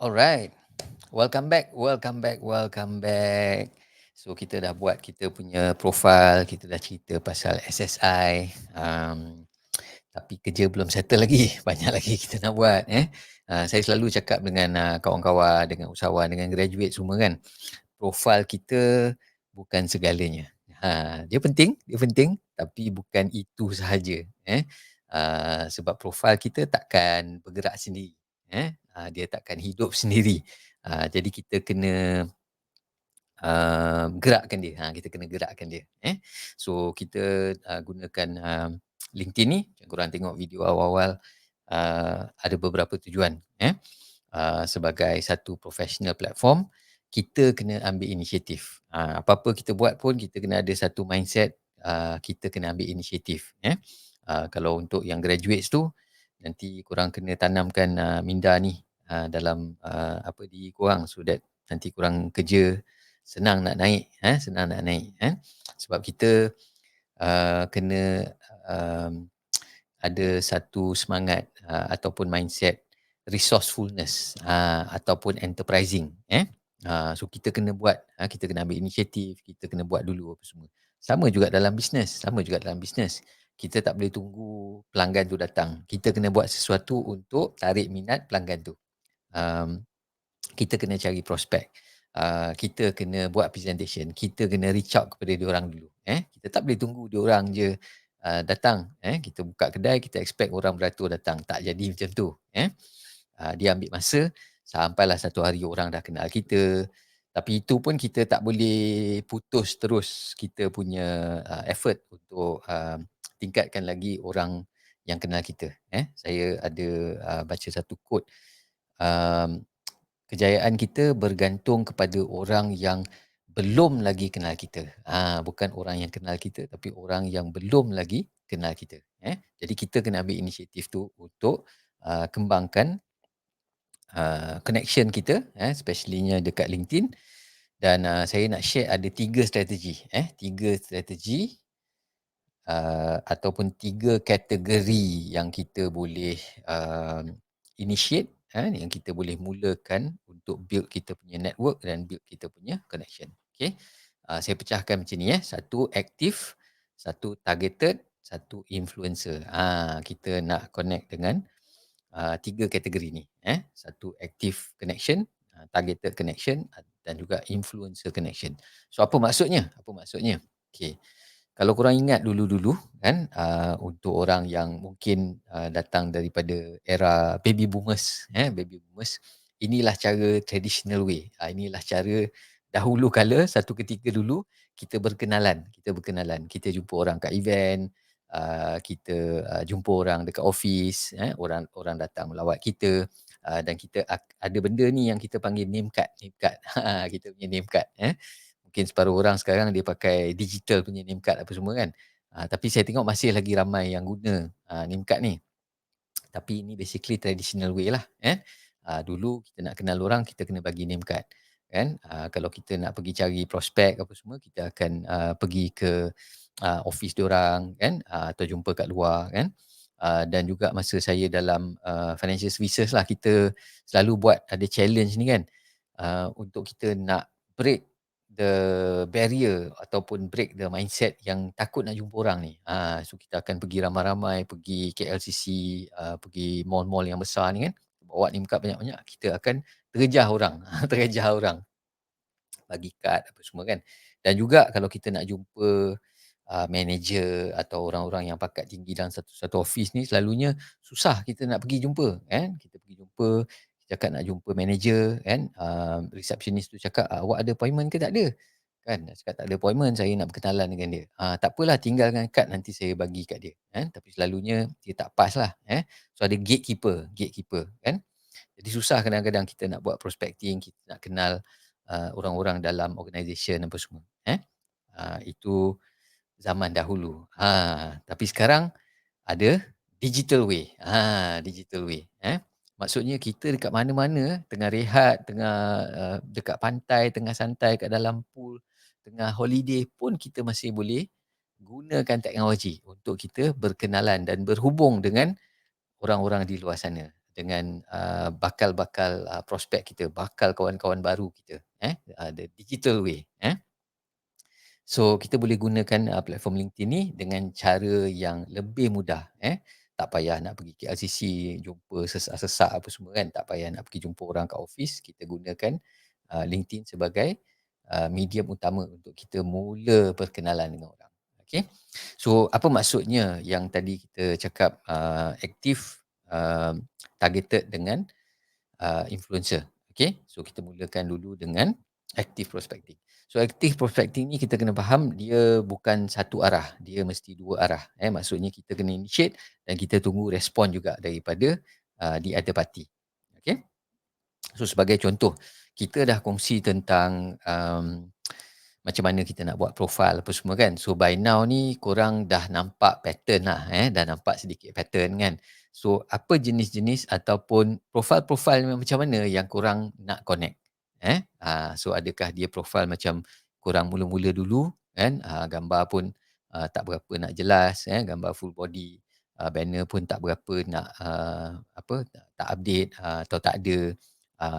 Alright, welcome back, welcome back, welcome back. So kita dah buat kita punya profile, kita dah cerita pasal SSI, tapi kerja belum settle lagi, banyak lagi kita nak buat, eh. Saya selalu cakap dengan, kawan-kawan, dengan usahawan, dengan graduate semua kan, profile kita bukan segalanya. Dia penting, tapi bukan itu sahaja, eh. Sebab profile kita takkan bergerak sendiri, dia takkan hidup sendiri. Jadi kita kena, gerakkan dia, kita kena gerakkan dia, eh. So kita, gunakan, LinkedIn ni, yang korang tengok video awal-awal, ada beberapa tujuan, sebagai satu professional platform, kita kena ambil inisiatif. Apa-apa kita buat pun kita kena ada satu mindset, kita kena ambil inisiatif, kalau untuk yang graduates tu, nanti korang kena tanamkan, minda ni, dalam, diri korang so that nanti korang kerja senang nak naik, senang nak naik, Sebab kita, kena, um, ada satu semangat, ataupun mindset resourcefulness, ataupun enterprising, So kita kena buat, kita kena ambil inisiatif, kita kena buat dulu apa semua. Sama juga dalam bisnes. Kita tak boleh tunggu pelanggan tu datang. Kita kena buat sesuatu untuk tarik minat pelanggan tu. Um, kita kena cari prospek. Kita kena buat presentation. Kita kena reach out kepada diorang dulu. Kita tak boleh tunggu diorang je datang. Kita buka kedai, kita expect orang beratur datang. Tak jadi macam tu. Dia ambil masa sampailah satu hari orang dah kenal kita. Tapi itu pun kita tak boleh putus terus kita punya effort untuk tingkatkan lagi orang yang kenal kita. Saya ada baca satu quote, um, kejayaan kita bergantung kepada orang yang belum lagi kenal kita. Bukan orang yang kenal kita, tapi orang yang belum lagi kenal kita. Jadi kita kena ambil inisiatif tu untuk kembangkan connection kita, especially-nya dekat LinkedIn. Dan saya nak share ada 3 strategi, 3 strategi ataupun 3 kategori yang kita boleh initiate, yang kita boleh mulakan untuk build kita punya network dan build kita punya connection. Okay. Saya pecahkan macam ni, satu aktif, satu targeted, satu influencer. Kita nak connect dengan 3 kategori ni, satu active connection, targeted connection dan juga influencer connection. So apa maksudnya? Apa maksudnya? Okay. Kalau korang ingat dulu-dulu kan, untuk orang yang mungkin datang daripada era baby boomers, baby boomers, inilah cara traditional way. Inilah cara dahulu kala, satu ketika dulu kita berkenalan, kita jumpa orang kat event, kita jumpa orang dekat office, orang orang datang melawat kita, dan kita ada benda ni yang kita panggil name card, name card. Kita punya name card, Mungkin separuh orang sekarang dia pakai digital punya name card apa semua kan. Tapi saya tengok masih lagi ramai yang guna name card ni. Tapi ini basically traditional way lah, dulu kita nak kenal orang, kita kena bagi name card, kan. Kalau kita nak pergi cari prospek apa semua, kita akan pergi ke office diorang kan, atau jumpa kat luar kan. Dan juga masa saya dalam financial services lah, kita selalu buat ada challenge ni kan, untuk kita nak break the barrier ataupun break the mindset yang takut nak jumpa orang ni. So kita akan pergi ramai-ramai, pergi KLCC, pergi mall-mall yang besar ni kan, bawa name card banyak-banyak, kita akan terjah orang, terjah orang, bagi kad apa semua kan. Dan juga kalau kita nak jumpa manager atau orang-orang yang pangkat tinggi dalam satu office ni, selalunya susah kita nak pergi jumpa kan. Kita pergi jumpa, kita cakap nak jumpa manager kan, receptionist tu cakap, "Awak ada appointment ke?" "Tak ada." Kan, nak cakap tak ada appointment, saya nak berkenalan dengan dia. Tak apalah, tinggalkan kad, nanti saya bagi kat dia, kan. Tapi selalunya dia tak pass lah, So ada gatekeeper kan. Jadi susah kadang-kadang kita nak buat prospecting, kita nak kenal orang-orang dalam organisation apa semua, itu zaman dahulu. Tapi sekarang ada digital way. Digital way, Maksudnya kita dekat mana-mana, tengah rehat, tengah dekat pantai, tengah santai kat dalam pool, tengah holiday pun kita masih boleh gunakan teknologi untuk kita berkenalan dan berhubung dengan orang-orang di luar sana. bakal-bakal, prospek kita, bakal kawan-kawan baru kita, the digital way, So, kita boleh gunakan, platform LinkedIn ni dengan cara yang lebih mudah, Tak payah nak pergi KLCC, jumpa sesak-sesak apa semua kan, tak payah nak pergi jumpa orang kat office, kita gunakan, LinkedIn sebagai, medium utama untuk kita mula perkenalan dengan orang. Okey. So, apa maksudnya yang tadi kita cakap, aktif, targeted dengan influencer. Okay, so kita mulakan dulu dengan active prospecting. So active prospecting ni kita kena faham dia bukan satu arah, dia mesti dua arah. Maksudnya kita kena initiate dan kita tunggu respon juga daripada the other party. Okay, so sebagai contoh, kita dah kongsi tentang macam mana kita nak buat profile apa semua kan. So by now ni korang dah nampak pattern lah, dah nampak sedikit pattern kan. So apa jenis-jenis ataupun profile-profile macam mana yang korang nak connect? So adakah dia profile macam korang mula-mula dulu kan, gambar pun tak berapa nak jelas, gambar full body, banner pun tak berapa nak tak update, atau tak ada,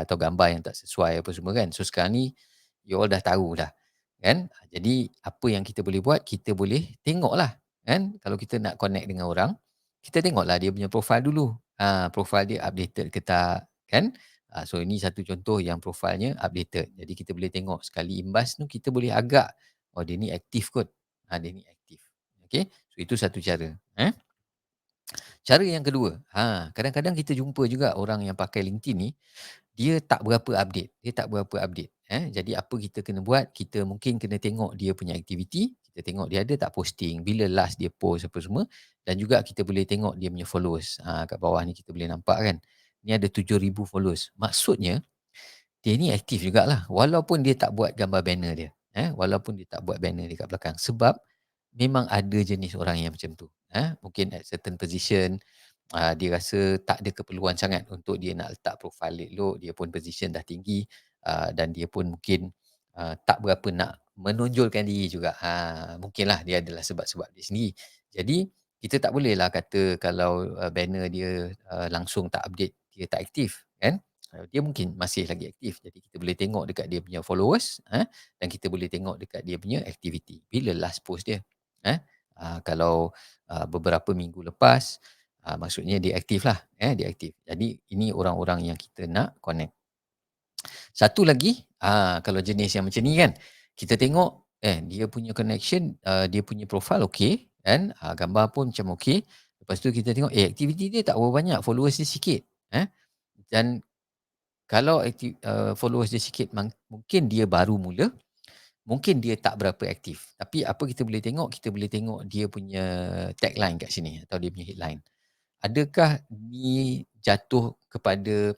atau gambar yang tak sesuai apa semua kan. So sekarang ni you all dah tahu dah kan. Jadi apa yang kita boleh buat, kita boleh tengoklah kan, kalau kita nak connect dengan orang, kita tengoklah dia punya profile dulu. Profile dia updated ke tak kan. So ini satu contoh yang profilnya updated. Jadi kita boleh tengok sekali imbas tu kita boleh agak, oh dia ni aktif kot. Dia ni aktif. Okey. So itu satu cara. Cara yang kedua, kadang-kadang kita jumpa juga orang yang pakai LinkedIn ni, dia tak berapa update, Jadi apa kita kena buat, kita mungkin kena tengok dia punya aktiviti, kita tengok dia ada tak posting, bila last dia post apa semua, dan juga kita boleh tengok dia punya followers. Kat bawah ni kita boleh nampak kan, ni ada 7,000 followers. Maksudnya, dia ni aktif jugalah walaupun dia tak buat gambar banner dia, walaupun dia tak buat banner dia kat belakang. Sebab memang ada jenis orang yang macam tu, mungkin at certain position, dia rasa tak ada keperluan sangat untuk dia nak letak profile elok, dia pun position dah tinggi, dan dia pun mungkin, tak berapa nak menonjolkan diri juga. Mungkinlah dia adalah sebab-sebab dia sendiri. Jadi, kita tak bolehlah kata kalau, banner dia, langsung tak update, dia tak aktif, kan. Dia mungkin masih lagi aktif. Jadi kita boleh tengok dekat dia punya followers, dan kita boleh tengok dekat dia punya aktiviti. Bila last post dia, kalau, beberapa minggu lepas, maksudnya dia aktif lah, dia aktif. Jadi ini orang-orang yang kita nak connect. Satu lagi, kalau jenis yang macam ni kan, kita tengok, dia punya connection, dia punya profile okey kan, gambar pun macam okey. Lepas tu kita tengok, aktiviti dia tak berapa banyak, followers dia sikit, dan kalau followers dia sikit, mungkin dia baru mula, mungkin dia tak berapa aktif. Tapi apa kita boleh tengok, kita boleh tengok dia punya tagline kat sini atau dia punya headline. Adakah ni jatuh kepada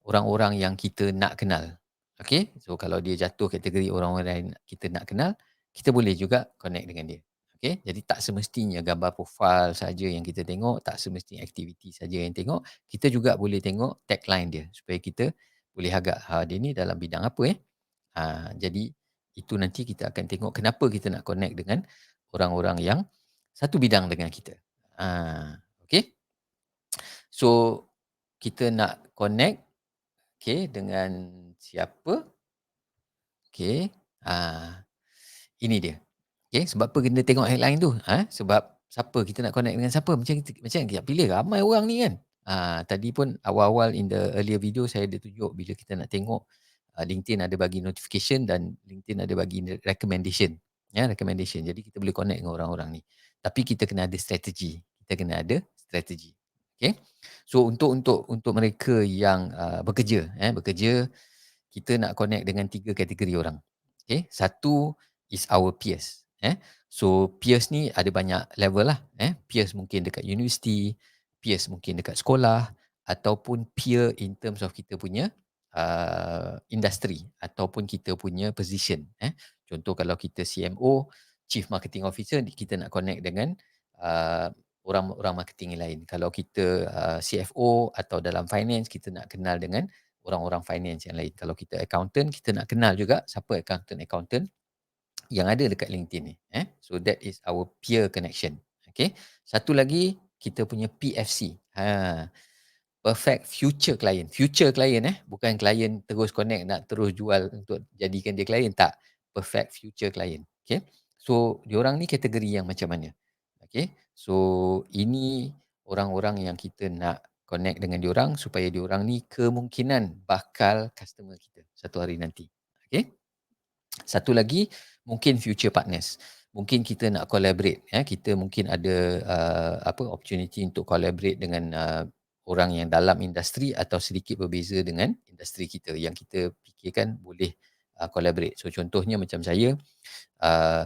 orang-orang yang kita nak kenal? Okey, so kalau dia jatuh kategori orang-orang yang kita nak kenal, kita boleh juga connect dengan dia. Okey, jadi tak semestinya gambar profil saja yang kita tengok, tak semestinya aktiviti saja yang tengok, kita juga boleh tengok tagline dia supaya kita boleh agak, dia ni dalam bidang apa jadi itu nanti kita akan tengok kenapa kita nak connect dengan orang-orang yang satu bidang dengan kita. Okey. So, kita nak connect, dengan siapa? Okey, ini dia. Okey, sebab apa kena tengok headline tu? Sebab siapa kita nak connect dengan siapa? Macam kita pilih ramai orang ni kan. Tadi pun awal-awal in the earlier video saya ada tunjuk bila kita nak tengok, LinkedIn ada bagi notification dan LinkedIn ada bagi recommendation. Recommendation. Jadi kita boleh connect dengan orang-orang ni. Tapi kita kena ada strategi. Kita kena ada strategi. Okey. So untuk mereka yang bekerja, bekerja, kita nak connect dengan 3 kategori orang. Okay, satu is our peers. So peers ni ada banyak level lah. Peers mungkin dekat universiti, peers mungkin dekat sekolah, ataupun peer in terms of kita punya industri ataupun kita punya position. Contoh kalau kita CMO, Chief Marketing Officer, kita nak connect dengan uh, orang-orang marketing yang lain. Kalau kita CFO atau dalam finance, kita nak kenal dengan orang-orang finance yang lain. Kalau kita accountant, kita nak kenal juga siapa accountant-accountant yang ada dekat LinkedIn ni. So that is our peer connection. Okay. Satu lagi, kita punya PFC. perfect future client bukan klien terus connect nak terus jual untuk jadikan dia klien, tak, perfect future client, okey. So diorang ni kategori yang macam mana, okey. So ini orang-orang yang kita nak connect dengan diorang supaya diorang ni kemungkinan bakal customer kita satu hari nanti, okey. Satu lagi, mungkin future partners. Mungkin kita nak collaborate, kita mungkin ada, opportunity untuk collaborate dengan, orang yang dalam industri atau sedikit berbeza dengan industri kita yang kita fikirkan boleh, collaborate. So contohnya macam uh,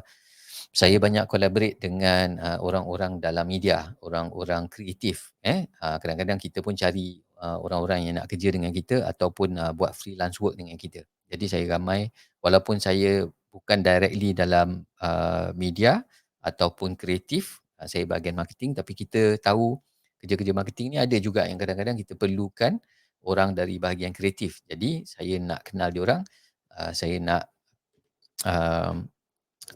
saya banyak collaborate dengan, orang-orang dalam media, orang-orang kreatif, kadang-kadang kita pun cari, orang-orang yang nak kerja dengan kita ataupun, buat freelance work dengan kita. Jadi saya ramai walaupun saya bukan directly dalam, media ataupun kreatif, saya bahagian marketing, tapi kita tahu kerja-kerja marketing ni ada juga yang kadang-kadang kita perlukan orang dari bahagian kreatif. Jadi saya nak kenal diorang, saya nak, um,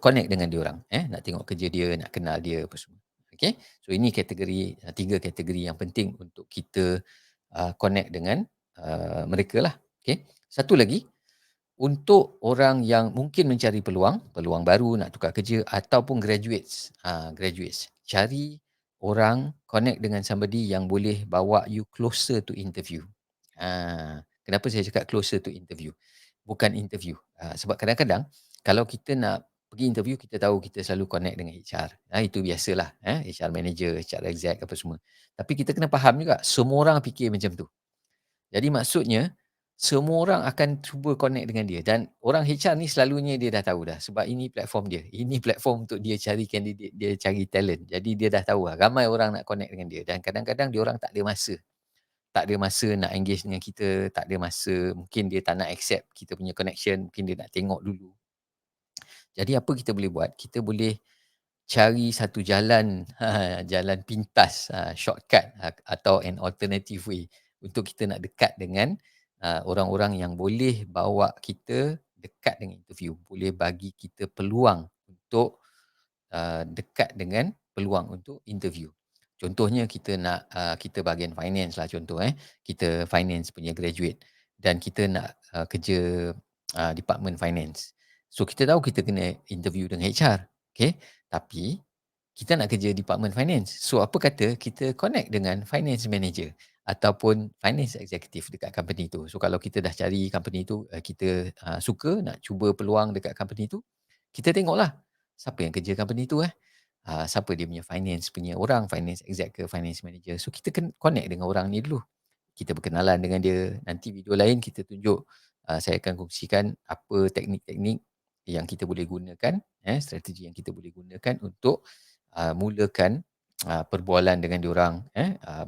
connect dengan diorang, nak tengok kerja dia, nak kenal dia apa semua. Okey. So ini kategori, 3 kategori yang penting untuk kita, connect dengan, mereka lah. Okey. Satu lagi, untuk orang yang mungkin mencari peluang, peluang baru nak tukar kerja ataupun graduates, graduates. Cari orang, connect dengan somebody yang boleh bawa you closer to interview. Kenapa saya cakap closer to interview? Bukan interview. Sebab kadang-kadang kalau kita nak pergi interview, kita tahu kita selalu connect dengan HR. Itu biasalah, HR manager, HR exec apa semua. Tapi kita kena faham juga, semua orang fikir macam tu. Jadi maksudnya, semua orang akan cuba connect dengan dia dan orang HR ni selalunya dia dah tahu dah sebab ini platform dia. Ini platform untuk dia cari candidate, dia cari talent. Jadi dia dah tahu lah, ramai orang nak connect dengan dia dan kadang-kadang dia orang tak ada masa. Tak ada masa nak engage dengan kita, tak ada masa, mungkin dia tak nak accept kita punya connection, mungkin dia nak tengok dulu. Jadi apa kita boleh buat? Kita boleh cari satu jalan, jalan pintas, shortcut, atau an alternative way untuk kita nak dekat dengan, orang-orang yang boleh bawa kita dekat dengan interview, boleh bagi kita peluang untuk, dekat dengan peluang untuk interview. Contohnya kita nak, kita bahagian finance lah contoh, kita finance punya graduate dan kita nak, kerja, department finance. So kita tahu kita kena interview dengan HR, okey, tapi kita nak kerja department finance. So apa kata kita connect dengan finance manager ataupun finance executive dekat company tu. So kalau kita dah cari company tu, kita, suka nak cuba peluang dekat company tu, kita tengoklah siapa yang kerja company tu, siapa dia punya finance punya orang, finance exec ke finance manager. So kita connect dengan orang ni dulu. Kita berkenalan dengan dia. Nanti video lain kita tunjuk, saya akan kongsikan apa teknik-teknik yang kita boleh gunakan, strategi yang kita boleh gunakan untuk, mulakan, perbualan dengan diorang,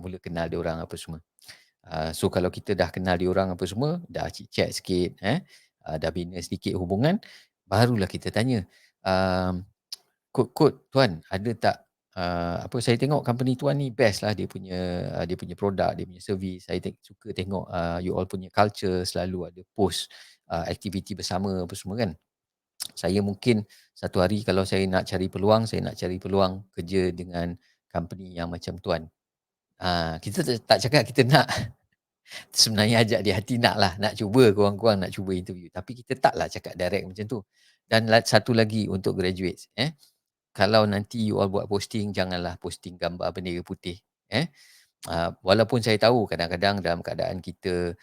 mula kenal diorang apa semua. So kalau kita dah kenal diorang apa semua, dah chit-chat sikit, dah bina sedikit hubungan, barulah kita tanya, um, "Kod, tuan ada tak, apa, saya tengok company tuan ni best lah dia punya produk, dia punya servis. Saya suka tengok, you all punya culture selalu ada post, aktiviti bersama apa semua kan. Saya mungkin satu hari kalau saya nak cari peluang, saya nak cari peluang kerja dengan company yang macam tuan." Kita tak cakap kita nak sebenarnya ajak dia hati nak cuba kurang-kurang nak cuba interview. Tapi kita taklah cakap direct macam tu. Dan satu lagi untuk graduates, kalau nanti you all buat posting, janganlah posting gambar bendera putih, eh. Walaupun saya tahu kadang-kadang dalam keadaan kita,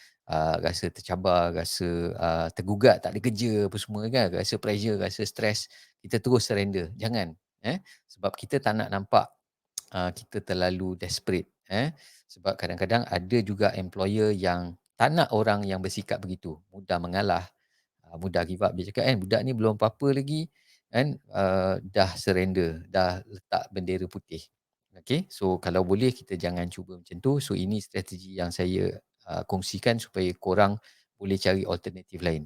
rasa tercabar, rasa, tergugat, tak ada kerja apa semua kan, rasa pressure, rasa stres, kita terus surrender. Jangan, sebab kita tak nak nampak, kita terlalu desperate, sebab kadang-kadang ada juga employer yang tak nak orang yang bersikap begitu, mudah mengalah, mudah give up. Dia cakap kan, "Budak ni belum apa-apa lagi kan, dah surrender, dah letak bendera putih." Okey, so kalau boleh kita jangan cuba macam tu. So ini strategi yang saya, kongsikan supaya korang boleh cari alternatif lain.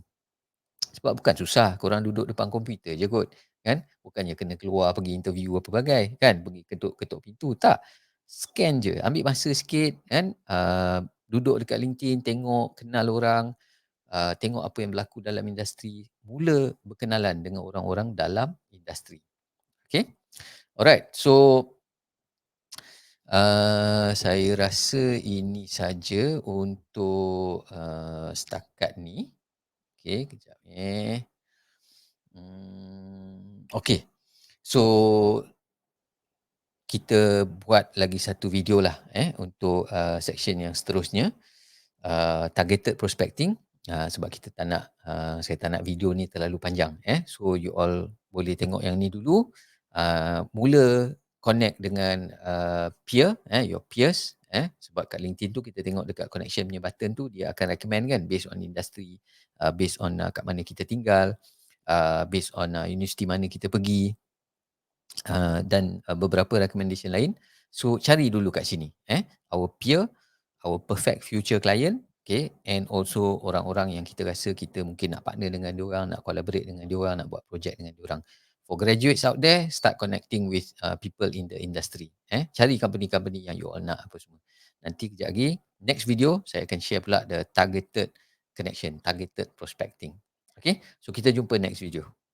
Sebab bukan susah, korang duduk depan komputer je kot, kan. Bukannya kena keluar pergi interview apa bagai, kan, pergi ketuk-ketuk pintu, tak. Scan je, ambil masa sikit kan, duduk dekat LinkedIn, tengok, kenal orang, tengok apa yang berlaku dalam industri, mula berkenalan dengan orang-orang dalam industri. Okay. Alright, so Saya rasa ini saja untuk, setakat ni. Okey, kejap okey. So, kita buat lagi satu video lah untuk, section yang seterusnya. Targeted prospecting, sebab kita tak nak, saya tak nak video ni terlalu panjang so you all boleh tengok yang ni dulu, mula connect dengan, peer your peers sebab kat LinkedIn tu kita tengok dekat connection punya button tu dia akan recommend kan based on industry, based on, kat mana kita tinggal, based on, universiti mana kita pergi, dan, beberapa recommendation lain. So cari dulu kat sini our peer, our perfect future client, okay, and also orang-orang yang kita rasa kita mungkin nak partner dengan diorang, nak collaborate dengan diorang, nak buat projek dengan diorang. For graduates out there, start connecting with, people in the industry cari company-company yang you all nak apa semua. Nanti kejap lagi, next video saya akan share pula the targeted connection, targeted prospecting. Okay, so kita jumpa next video.